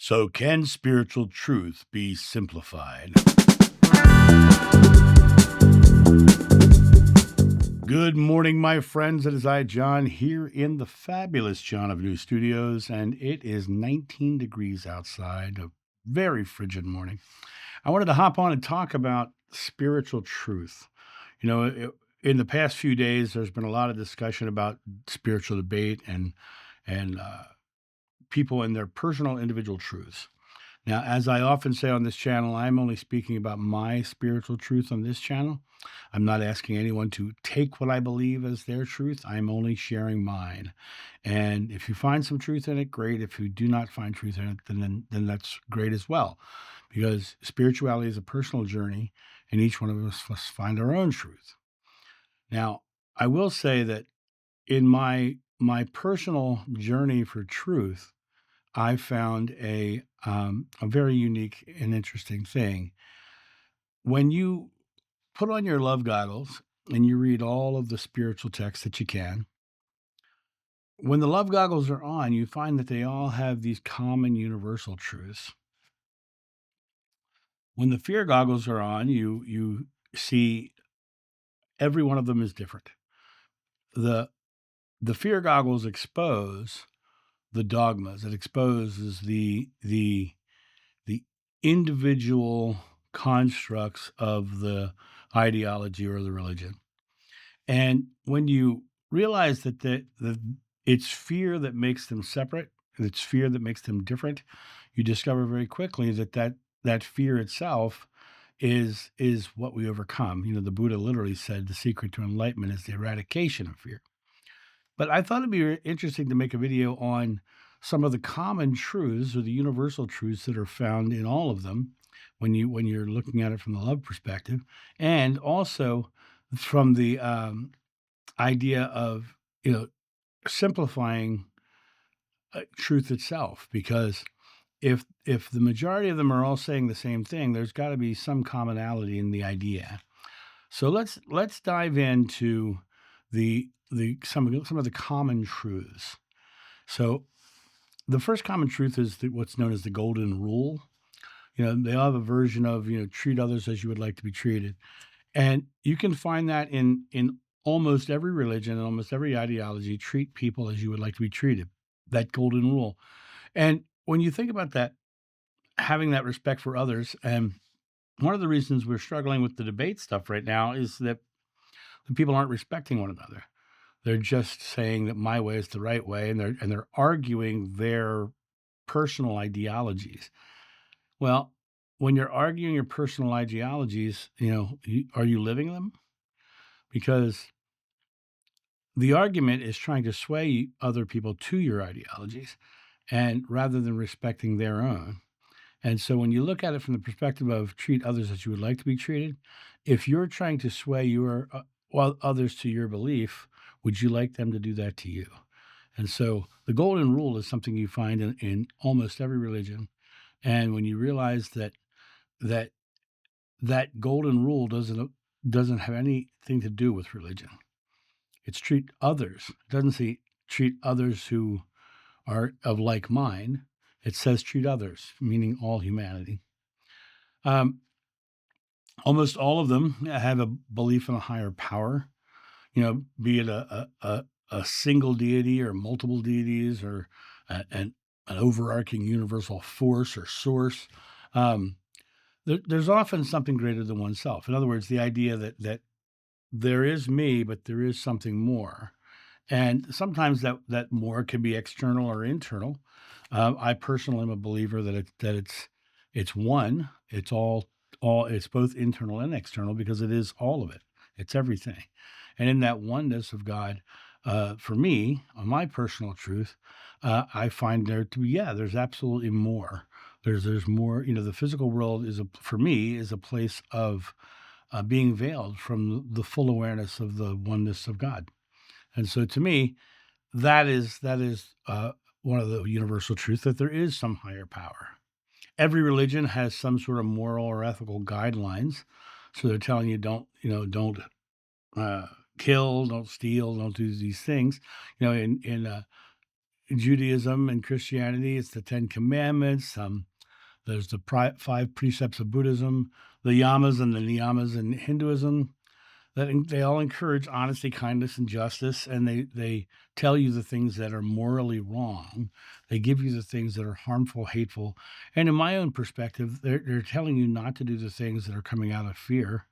So, can spiritual truth be simplified? Good morning, my friends. It is I, John, here in the fabulous John of New Studios, and it is 19 degrees outside, a very frigid morning. I wanted to hop on and talk about spiritual truth. In the past few days, there's been a lot of discussion about spiritual debate and people and their personal individual truths. Now, as I often say on this channel, I'm only speaking about my spiritual truth on this channel. I'm not asking anyone to take what I believe as their truth. I'm only sharing mine. And if you find some truth in it, great. If you do not find truth in it, then that's great as well. Because spirituality is a personal journey, and each one of us must find our own truth. Now, I will say that in my personal journey for truth, I found a very unique and interesting thing. When you put on your love goggles and you read all of the spiritual texts that you can, when the love goggles are on, you find that they all have these common universal truths. When the fear goggles are on, you see every one of them is different. The the fear goggles expose the dogmas. It exposes the individual constructs of the ideology or the religion. And when you realize that it's fear that makes them separate, it's fear that makes them different, you discover very quickly that fear itself is what we overcome. The Buddha literally said the secret to enlightenment is the eradication of fear. But I thought it'd be interesting to make a video on some of the common truths or the universal truths that are found in all of them when you're looking at it from the love perspective, and also from the idea of simplifying truth itself. Because if the majority of them are all saying the same thing, there's got to be some commonality in the idea. So let's dive into some of the common truths. So the first common truth is what's known as the golden rule. They all have a version of treat others as you would like to be treated, and you can find that in almost every religion and almost every ideology. Treat people as you would like to be treated. That golden rule. And when you think about that, having that respect for others, and one of the reasons we're struggling with the debate stuff right now is that the people aren't respecting one another. They're just saying that my way is the right way, and they're arguing their personal ideologies. Well, when you're arguing your personal ideologies, are you living them? Because the argument is trying to sway other people to your ideologies, and rather than respecting their own. And so when you look at it from the perspective of treat others as you would like to be treated, if you're trying to sway your others to your belief, would you like them to do that to you? And so the golden rule is something you find in almost every religion. And when you realize that golden rule doesn't have anything to do with religion, it's treat others. It doesn't say treat others who are of like mind. It says treat others, meaning all humanity. Almost all of them have a belief in a higher power, be it a single deity or multiple deities or an overarching universal force or source. There's often something greater than oneself. In other words, the idea that there is me, but there is something more. And sometimes that more can be external or internal. I personally am a believer that it's one. It's all it's both internal and external because it is all of it. It's everything. And in that oneness of God, for me, on my personal truth, I find there to be, there's absolutely more. There's more. The physical world for me is a place of being veiled from the full awareness of the oneness of God. And so to me, that is one of the universal truths, that there is some higher power. Every religion has some sort of moral or ethical guidelines. So they're telling you don't kill, don't steal, don't do these things. In Judaism and Christianity, it's the Ten Commandments. There's the five precepts of Buddhism, the yamas and the niyamas in Hinduism. They all encourage honesty, kindness, and justice, and they tell you the things that are morally wrong. They give you the things that are harmful, hateful, and in my own perspective, they're telling you not to do the things that are coming out of fear.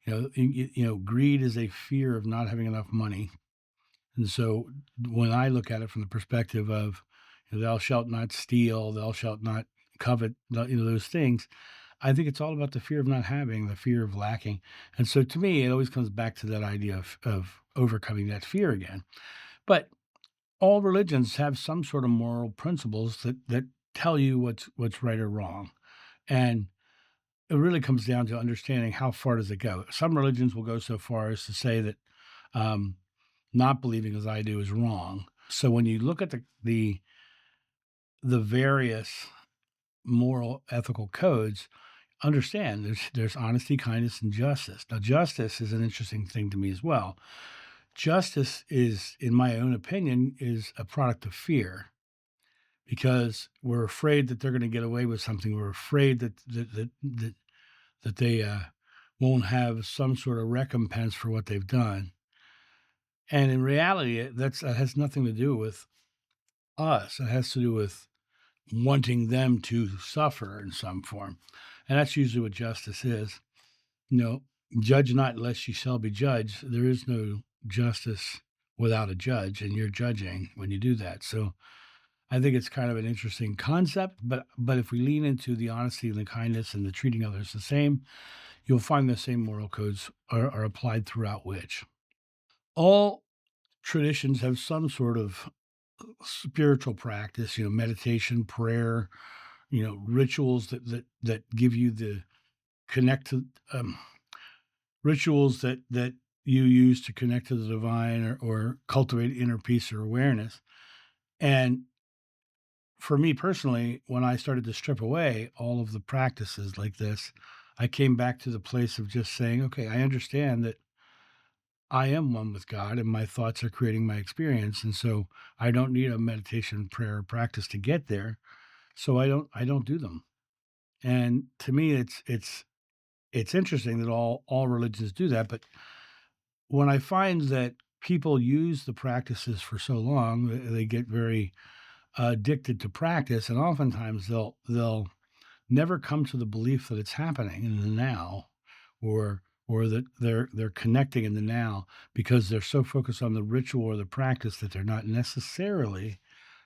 Greed is a fear of not having enough money, and so when I look at it from the perspective of thou shalt not steal, thou shalt not covet, those things, I think it's all about the fear of not having, the fear of lacking. And so to me, it always comes back to that idea of overcoming that fear again. But all religions have some sort of moral principles that tell you what's right or wrong. And it really comes down to understanding how far does it go. Some religions will go so far as to say that um, not believing as I do is wrong. So when you look at the various moral ethical codes, understand there's honesty, kindness, and justice. Now, justice is an interesting thing to me as well. Justice is, in my own opinion, is a product of fear because we're afraid that they're going to get away with something. We're afraid that they won't have some sort of recompense for what they've done. And in reality, that has nothing to do with us. It has to do with wanting them to suffer in some form. And that's usually what justice is. You know, judge not lest ye shall be judged. There is no justice without a judge, and you're judging when you do that. So I think it's kind of an interesting concept, but if we lean into the honesty and the kindness and the treating others the same, you'll find the same moral codes are applied throughout which. All traditions have some sort of spiritual practice, meditation, prayer, rituals that give you the connect to rituals that you use to connect to the divine or cultivate inner peace or awareness. And for me personally, when I started to strip away all of the practices like this, I came back to the place of just saying, okay, I understand that I am one with God and my thoughts are creating my experience. And so I don't need a meditation, prayer, practice to get there. So I don't do them. And to me, it's interesting that all religions do that. But when I find that people use the practices for so long, they get very addicted to practice, and oftentimes they'll never come to the belief that it's happening in the now, or that they're connecting in the now because they're so focused on the ritual or the practice that they're not necessarily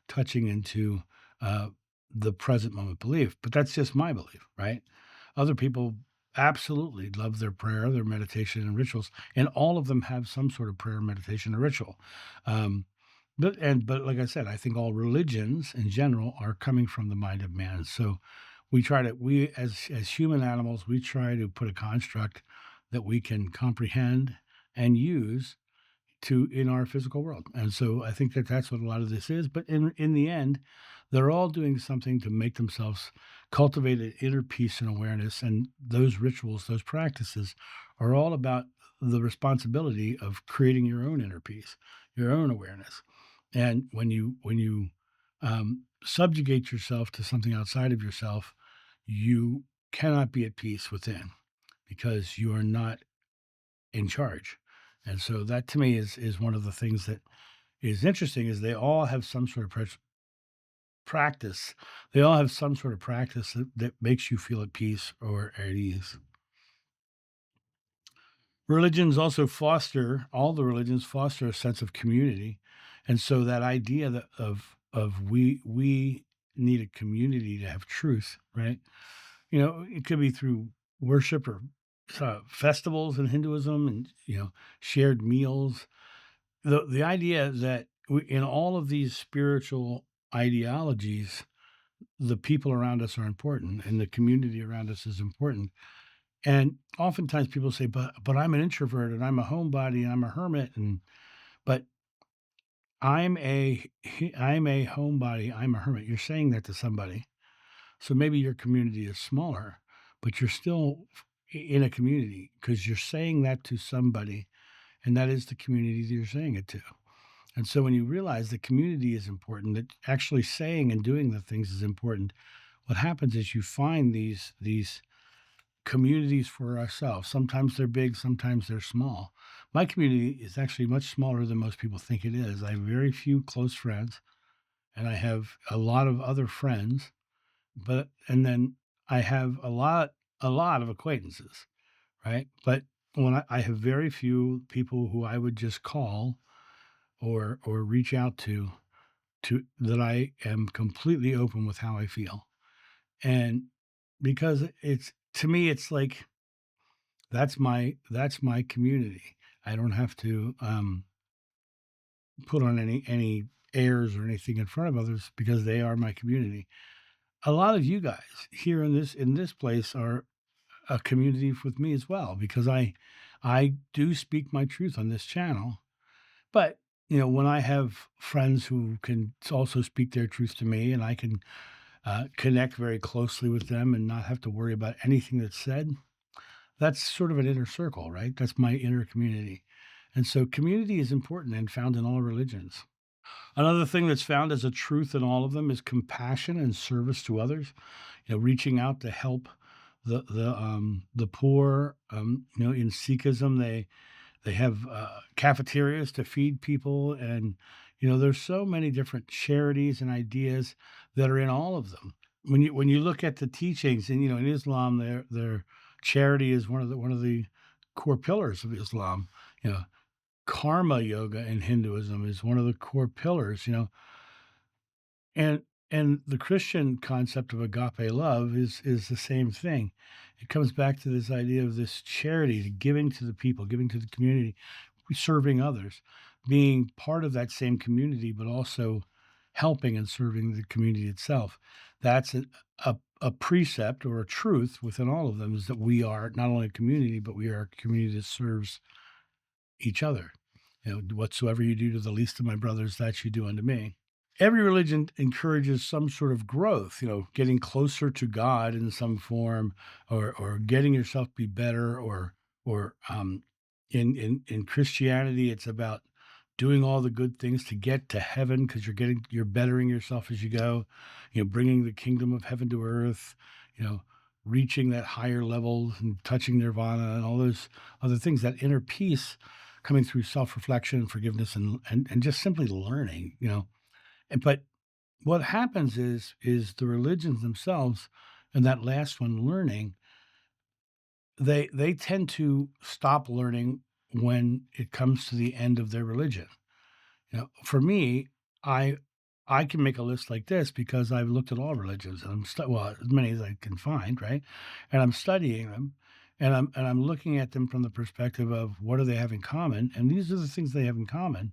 touching into uh, the present moment belief. But that's just my belief, right? Other people absolutely love their prayer, their meditation, and rituals, and all of them have some sort of prayer, meditation, or ritual. Um, but like I said, I think all religions in general are coming from the mind of man. So we as human animals, we try to put a construct that we can comprehend and use to in our physical world. And so I think that that's what a lot of this is. But in the end, they're all doing something to make themselves cultivate an inner peace and awareness. And those rituals, those practices, are all about the responsibility of creating your own inner peace, your own awareness. And when you subjugate yourself to something outside of yourself, you cannot be at peace within because you are not in charge. And so that to me is one of the things that is interesting is they all have some sort of practice. They all have some sort of practice that makes you feel at peace or at ease. All the religions foster a sense of community. And so that idea of we need a community to have truth, right? It could be through worship or festivals in Hinduism and, shared meals. The idea that in all of these spiritual ideologies, the people around us are important and the community around us is important. And oftentimes people say, but I'm an introvert and I'm a homebody and I'm a hermit but I'm a homebody, I'm a hermit. You're saying that to somebody. So maybe your community is smaller, but you're still in a community because you're saying that to somebody, and that is the community that you're saying it to. And so when you realize that community is important, that actually saying and doing the things is important, what happens is you find these communities for ourselves. Sometimes they're big, sometimes they're small. My community is actually much smaller than most people think it is. I have very few close friends, and I have a lot of other friends, but and then I have a lot of acquaintances, right? But when I have very few people who I would just call or reach out to that I am completely open with how I feel. And because it's to me, it's like that's my community. I don't have to put on any airs or anything in front of others because they are my community. A lot of you guys here in this place are a community with me as well because I do speak my truth on this channel. But when I have friends who can also speak their truth to me, and I can connect very closely with them and not have to worry about anything that's said, that's sort of an inner circle, right? That's my inner community. And so community is important and found in all religions. Another thing that's found as a truth in all of them is compassion and service to others. Reaching out to help the poor. In Sikhism, they have cafeterias to feed people, and there's so many different charities and ideas that are in all of them. When you look at the teachings, and in Islam, their charity is one of the core pillars of Islam. You know, Karma yoga in Hinduism is one of the core pillars. And the Christian concept of agape love is the same thing. It comes back to this idea of this charity, to giving to the people, giving to the community, serving others, being part of that same community, but also helping and serving the community itself. That's a precept or a truth within all of them, is that we are not only a community, but we are a community that serves each other. Whatsoever you do to the least of my brothers, that you do unto me. Every religion encourages some sort of growth, getting closer to God in some form, or getting yourself to be better, or in Christianity, it's about doing all the good things to get to heaven because you're bettering yourself as you go, bringing the kingdom of heaven to earth, you know, reaching that higher level and touching nirvana and all those other things, that inner peace coming through self-reflection, forgiveness, and just simply learning. But what happens is the religions themselves, and that last one, learning, they tend to stop learning when it comes to the end of their religion. For me, I I can make a list like this because I've looked at all religions, and well, as many as I can find, right? And I'm studying them, and I'm looking at them from the perspective of what do they have in common, and these are the things they have in common.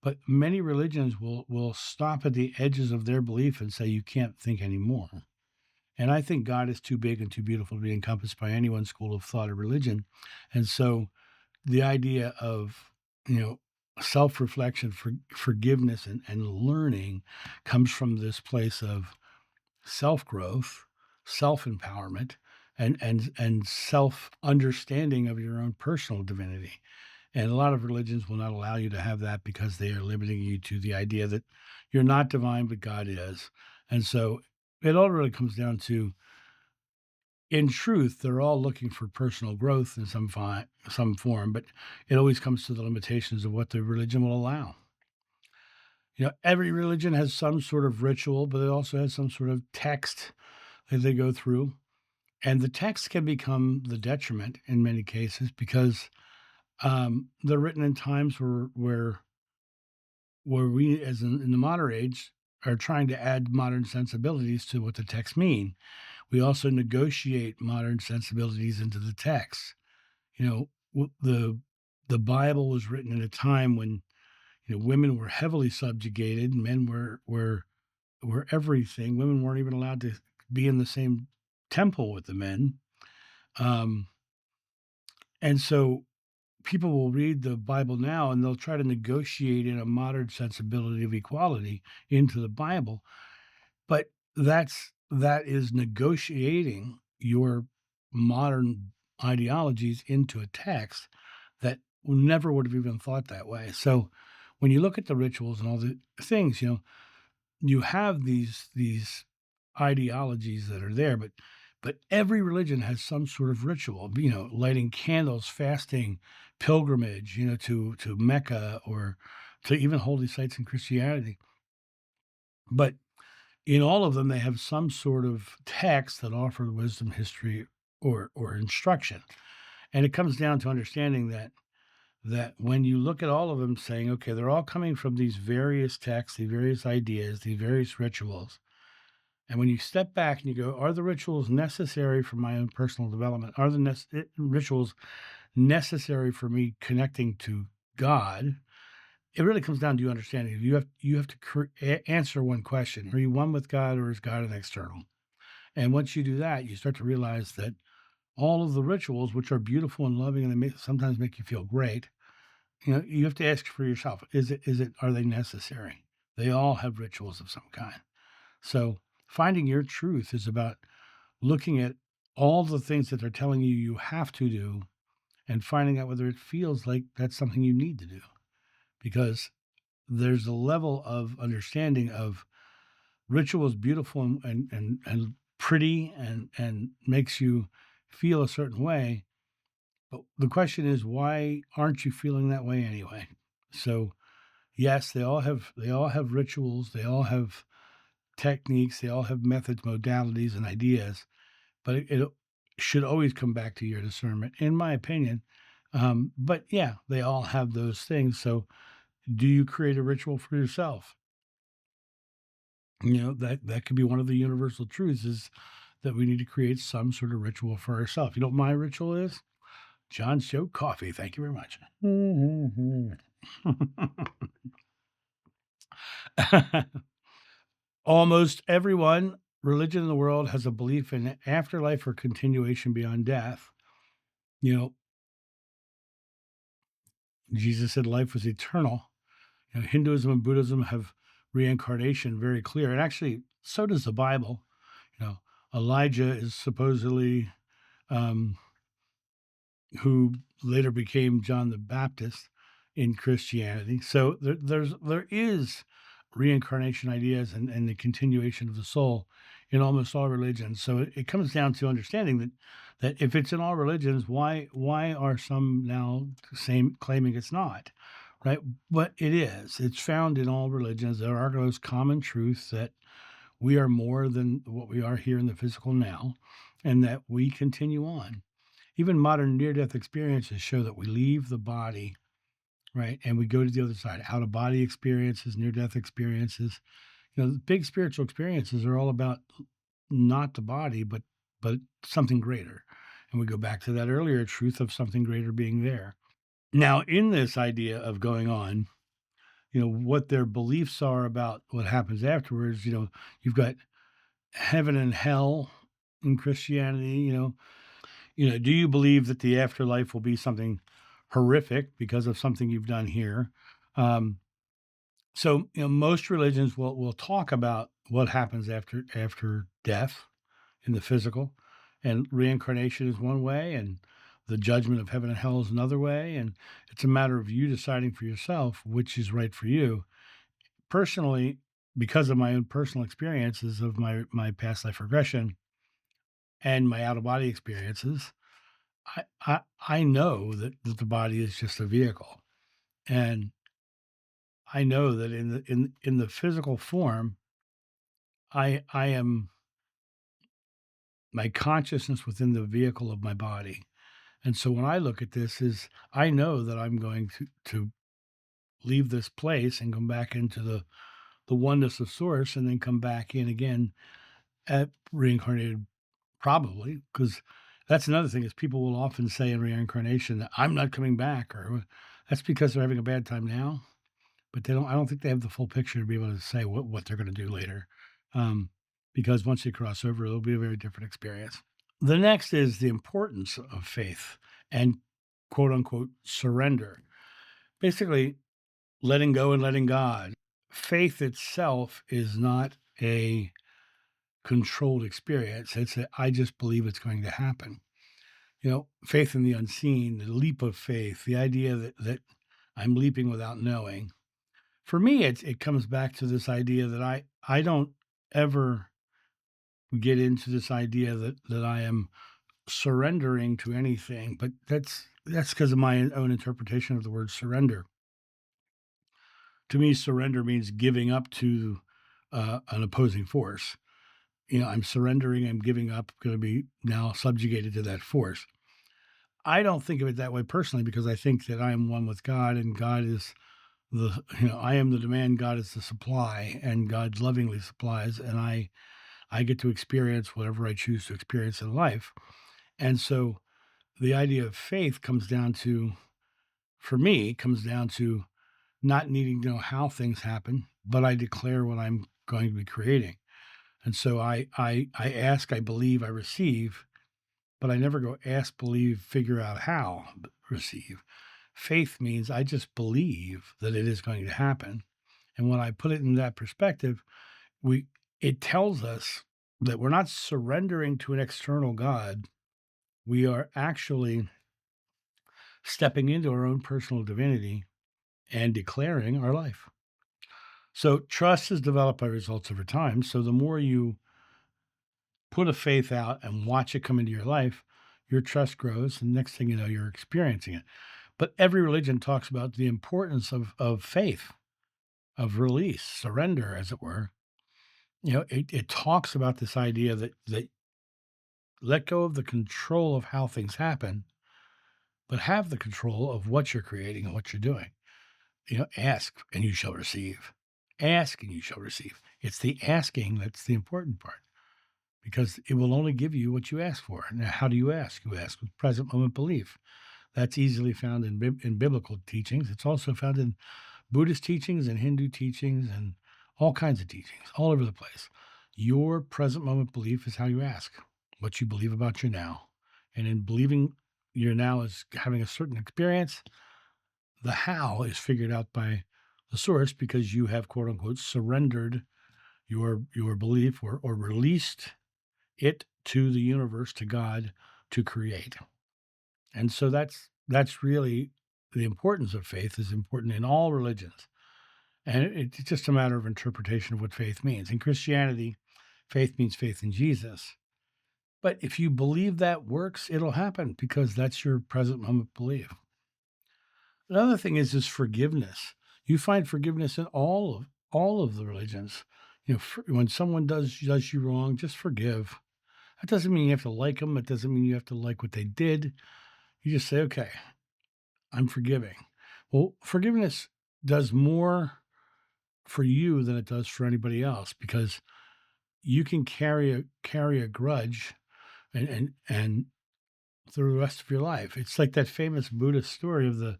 But many religions will stop at the edges of their belief and say you can't think anymore. And I think God is too big and too beautiful to be encompassed by any one school of thought or religion. And so the idea of, you know, self-reflection, forgiveness, and learning comes from this place of self-growth, self-empowerment, and self-understanding of your own personal divinity. And a lot of religions will not allow you to have that because they are limiting you to the idea that you're not divine, but God is. And so it all really comes down to, in truth, they're all looking for personal growth in some form, but it always comes to the limitations of what the religion will allow. Every religion has some sort of ritual, but it also has some sort of text that they go through. And the text can become the detriment in many cases because they're written in times where we, as in the modern age, are trying to add modern sensibilities to what the texts mean. We also negotiate modern sensibilities into the text. The Bible was written at a time when women were heavily subjugated, men were everything. Women weren't even allowed to be in the same temple with the men, um, and so people will read the Bible now and they'll try to negotiate in a modern sensibility of equality into the Bible. But that is negotiating your modern ideologies into a text that never would have even thought that way. So when you look at the rituals and all the things, you have these ideologies that are there, but every religion has some sort of ritual, lighting candles, fasting, pilgrimage, to Mecca or to even holy sites in Christianity. But in all of them, they have some sort of text that offer wisdom, history, or instruction. And it comes down to understanding that when you look at all of them saying, okay, they're all coming from these various texts, these various ideas, these various rituals. And when you step back and you go, are the rituals necessary for my own personal development? Are the rituals necessary for me connecting to God? It really comes down to you understanding. You have to answer one question: are you one with God, or is God an external? And once you do that, you start to realize that all of the rituals, which are beautiful and loving, and they sometimes make you feel great, you have to ask for yourself: are they necessary? They all have rituals of some kind. So finding your truth is about looking at all the things that they're telling you you have to do and finding out whether it feels like that's something you need to do. Because there's a level of understanding of ritual is beautiful and pretty and makes you feel a certain way. But the question is, why aren't you feeling that way anyway? So yes, they all have rituals, they all have techniques, they all have methods, modalities, and ideas, but it should always come back to your discernment, in my opinion. But yeah, they all have those things. So do you create a ritual for yourself? That could be one of the universal truths, is that we need to create some sort of ritual for ourselves. You know what my ritual is? John's Show coffee. Thank you very much. Almost everyone, religion in the world, has a belief in afterlife or continuation beyond death. Jesus said life was eternal. Hinduism and Buddhism have reincarnation very clear. And actually, so does the Bible. Elijah is supposedly um, who later became John the Baptist in Christianity. So there is reincarnation ideas and the continuation of the soul in almost all religions. So it comes down to understanding that if it's in all religions, why are some now claiming it's not? Right? But it is. It's found in all religions. There are those common truths that we are more than what we are here in the physical now, and that we continue on. Even modern near-death experiences show that we leave the body, right, and we go to the other side. Out-of-body experiences, near-death experiences. The big spiritual experiences are all about not the body, but something greater. And we go back to that earlier truth of something greater being there. Now, in this idea of going on, what their beliefs are about what happens afterwards, you've got heaven and hell in Christianity. Do you believe that the afterlife will be something horrific because of something you've done here? Um, so, most religions will talk about what happens after death in the physical, and reincarnation is one way, and the judgment of heaven and hell is another way, and it's a matter of you deciding for yourself which is right for you. Personally, because of my own personal experiences of my past life regression and my out of body experiences, I know that the body is just a vehicle, and I know that in the physical form, I am my consciousness within the vehicle of my body. And so when I look at this, is I know that I'm going to leave this place and come back into the oneness of source, and then come back in again at reincarnated, probably, because that's another thing, is people will often say in reincarnation that I'm not coming back, or that's because they're having a bad time now, but I don't think they have the full picture to be able to say what they're going to do later. Um, because once you cross over, it'll be a very different experience. The next is the importance of faith and quote unquote surrender. Basically, letting go and letting God. Faith itself is not a controlled experience. I just believe it's going to happen. Faith in the unseen, the leap of faith, the idea that I'm leaping without knowing. For me, it comes back to this idea that I don't ever get into this idea that I am surrendering to anything, but that's because of my own interpretation of the word surrender. To me, surrender means giving up to an opposing force. I'm surrendering, I'm giving up, going to be now subjugated to that force. I don't think of it that way personally because I think that I am one with God and God is I am the demand, God is the supply, and God lovingly supplies, and I get to experience whatever I choose to experience in life. And so the idea of faith comes down to, for me, comes down to not needing to know how things happen, but I declare what I'm going to be creating. And so I ask, I believe, I receive, but I never go ask, believe, figure out how, receive. Faith means I just believe that it is going to happen. And when I put it in that perspective, it tells us that we're not surrendering to an external God. We are actually stepping into our own personal divinity and declaring our life. So trust is developed by results over time. So the more you put a faith out and watch it come into your life, your trust grows. And next thing you know, you're experiencing it. But every religion talks about the importance of faith, of release, surrender, as it were. It talks about this idea that let go of the control of how things happen, but have the control of what you're creating and what you're doing. Ask and you shall receive. Ask and you shall receive. It's the asking that's the important part because it will only give you what you ask for. Now, how do you ask? You ask with present moment belief. That's easily found in biblical teachings. It's also found in Buddhist teachings and Hindu teachings and all kinds of teachings all over the place. Your present moment belief is how you ask, what you believe about your now. And in believing your now is having a certain experience, the how is figured out by the source because you have, quote unquote, surrendered your belief or released it to the universe, to God, to create. And so that's really the importance of faith is important in all religions. And it's just a matter of interpretation of what faith means. In Christianity, faith means faith in Jesus. But if you believe that works, it'll happen because that's your present moment belief. Another thing is forgiveness. You find forgiveness in all of the religions. When someone does you wrong, just forgive. That doesn't mean you have to like them. It doesn't mean you have to like what they did. You just say, okay, I'm forgiving. Well, forgiveness does more for you than it does for anybody else because you can carry a grudge and through the rest of your life. It's like that famous Buddhist story of the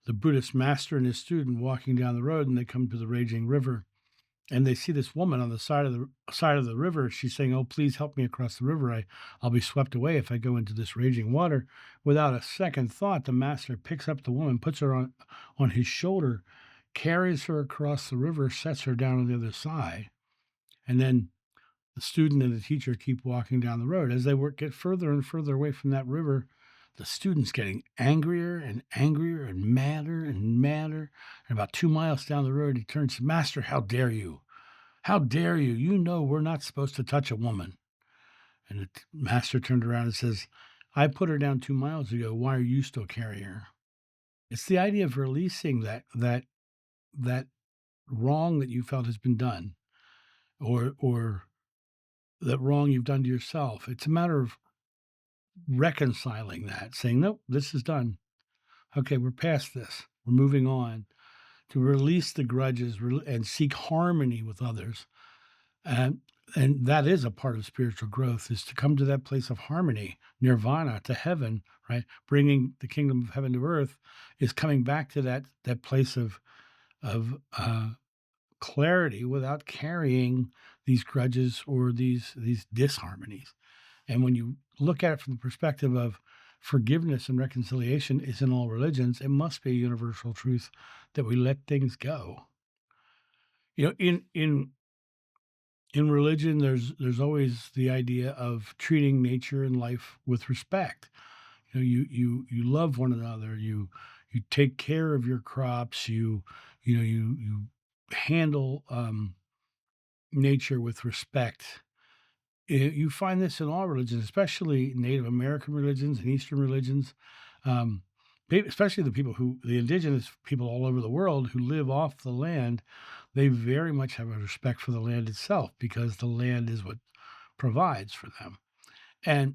Buddhist master and his student walking down the road, and they come to the raging river, and they see this woman on the side of the river. She's saying, "Oh, please help me across the river. I'll be swept away if I go into this raging water." Without a second thought, the master picks up the woman, puts her on his shoulder, carries her across the river, sets her down on the other side, and then the student and the teacher keep walking down the road. As they get further and further away from that river, the student's getting angrier and angrier and madder and madder. And about 2 miles down the road, he turns to Master, how dare you? How dare you? You know we're not supposed to touch a woman. And the master turned around and says, I put her down 2 miles ago. Why are you still carrying her? It's the idea of releasing that wrong that you felt has been done, or that wrong you've done to yourself. It's a matter of reconciling that, saying, nope, this is done. Okay, we're past this. We're moving on to release the grudges and seek harmony with others. And that is a part of spiritual growth, is to come to that place of harmony, nirvana, to heaven, right? Bringing the kingdom of heaven to earth is coming back to that place of clarity without carrying these grudges or these disharmonies. And when you look at it from the perspective of forgiveness and reconciliation is in all religions, it must be a universal truth that we let things go. In religion, there's always the idea of treating nature and life with respect. You love one another. You take care of your crops. You you handle nature with respect. You find this in all religions, especially Native American religions and Eastern religions. Um, Especially the indigenous people all over the world who live off the land, they very much have a respect for the land itself because the land is what provides for them. And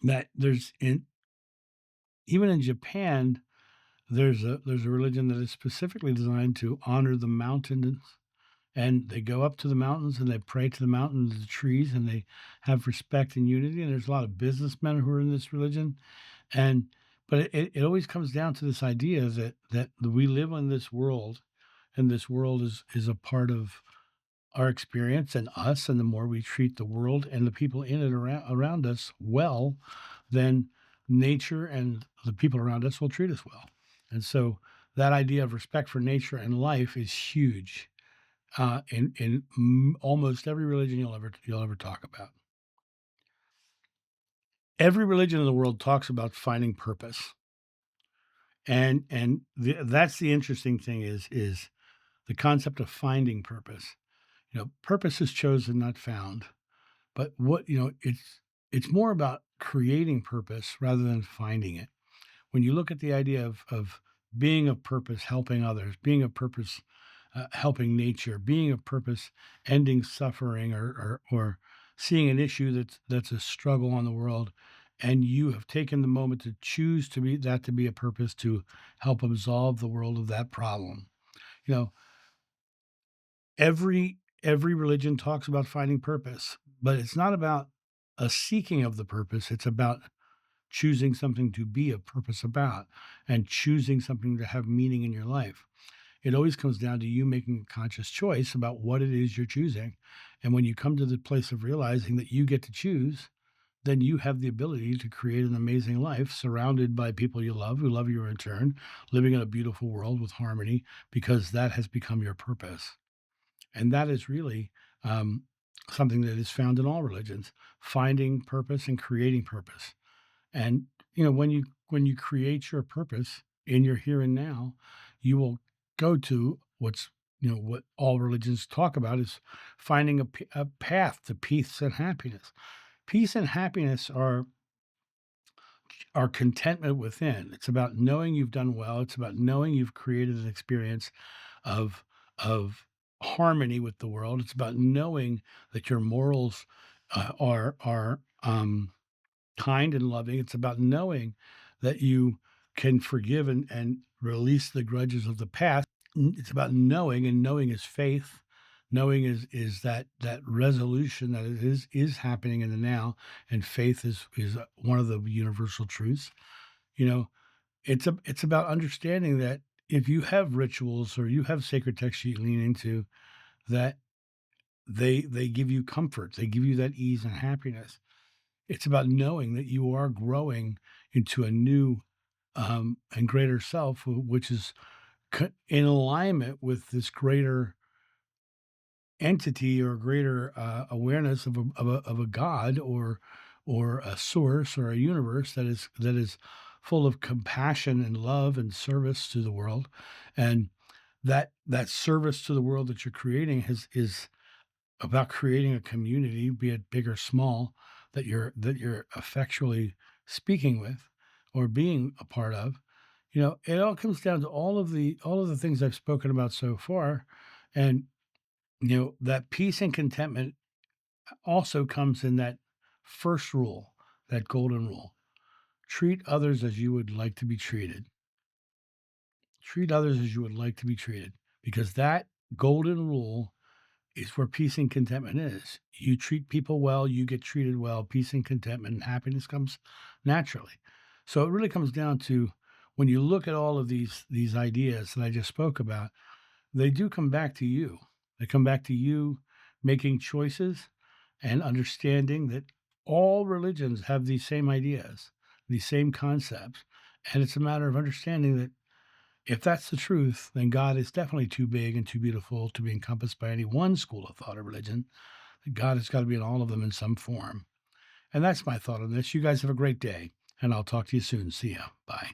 that there's in even in Japan, there's a religion that is specifically designed to honor the mountains, and they go up to the mountains and they pray to the mountains and the trees, and they have respect and unity. And there's a lot of businessmen who are in this religion, and but it always comes down to this idea that we live in this world, and this world is a part of our experience and us, and the more we treat the world and the people in it around us well, then nature and the people around us will treat us well. And so that idea of respect for nature and life is huge in almost every religion you'll ever talk about. Every religion in the world talks about finding purpose, and that's the interesting thing is the concept of finding purpose. Purpose is chosen, not found. But it's more about creating purpose rather than finding it. When you look at the idea of being of purpose, helping others, being of purpose, helping nature, being of purpose, ending suffering, or seeing an issue that's a struggle on the world, and you have taken the moment to choose to be a purpose to help absolve the world of that problem. You know, every religion talks about finding purpose, but it's not about a seeking of the purpose. It's about choosing something to be a purpose about and choosing something to have meaning in your life. It always comes down to you making a conscious choice about what it is you're choosing. And when you come to the place of realizing that you get to choose, then you have the ability to create an amazing life surrounded by people you love who love you in return, living in a beautiful world with harmony, because that has become your purpose. And that is really something that is found in all religions, finding purpose and creating purpose. And when you create your purpose in your here and now, you will go to what all religions talk about is finding a path to peace and happiness. Peace and happiness are contentment within. It's about knowing you've done well. It's about knowing you've created an experience of of harmony with the world. It's about knowing that your morals are kind and loving. It's about knowing that you can forgive and release the grudges of the past. It's about knowing, and knowing is faith. Knowing is that resolution that it is happening in the now, and faith is one of the universal truths. You know, it's about understanding that if you have rituals or you have sacred texts you lean into, that they give you comfort, they give you that ease and happiness. It's about knowing that you are growing into a new and greater self, which is in alignment with this greater entity or greater awareness of a God or a source or a universe that is full of compassion and love and service to the world, and that service to the world that you're creating is about creating a community, be it big or small, that you're effectually speaking with or being a part of. It all comes down to all of the things I've spoken about so far, and that peace and contentment also comes in that first rule, that golden rule: treat others as you would like to be treated. Treat others as you would like to be treated, because that golden rule is where peace and contentment is. You treat people well, you get treated well, peace and contentment and happiness comes naturally. So it really comes down to, when you look at all of these ideas that I just spoke about, they do come back to you. They come back to you making choices and understanding that all religions have these same ideas, these same concepts. And it's a matter of understanding that if that's the truth, then God is definitely too big and too beautiful to be encompassed by any one school of thought or religion. God has got to be in all of them in some form. And that's my thought on this. You guys have a great day, and I'll talk to you soon. See ya. Bye.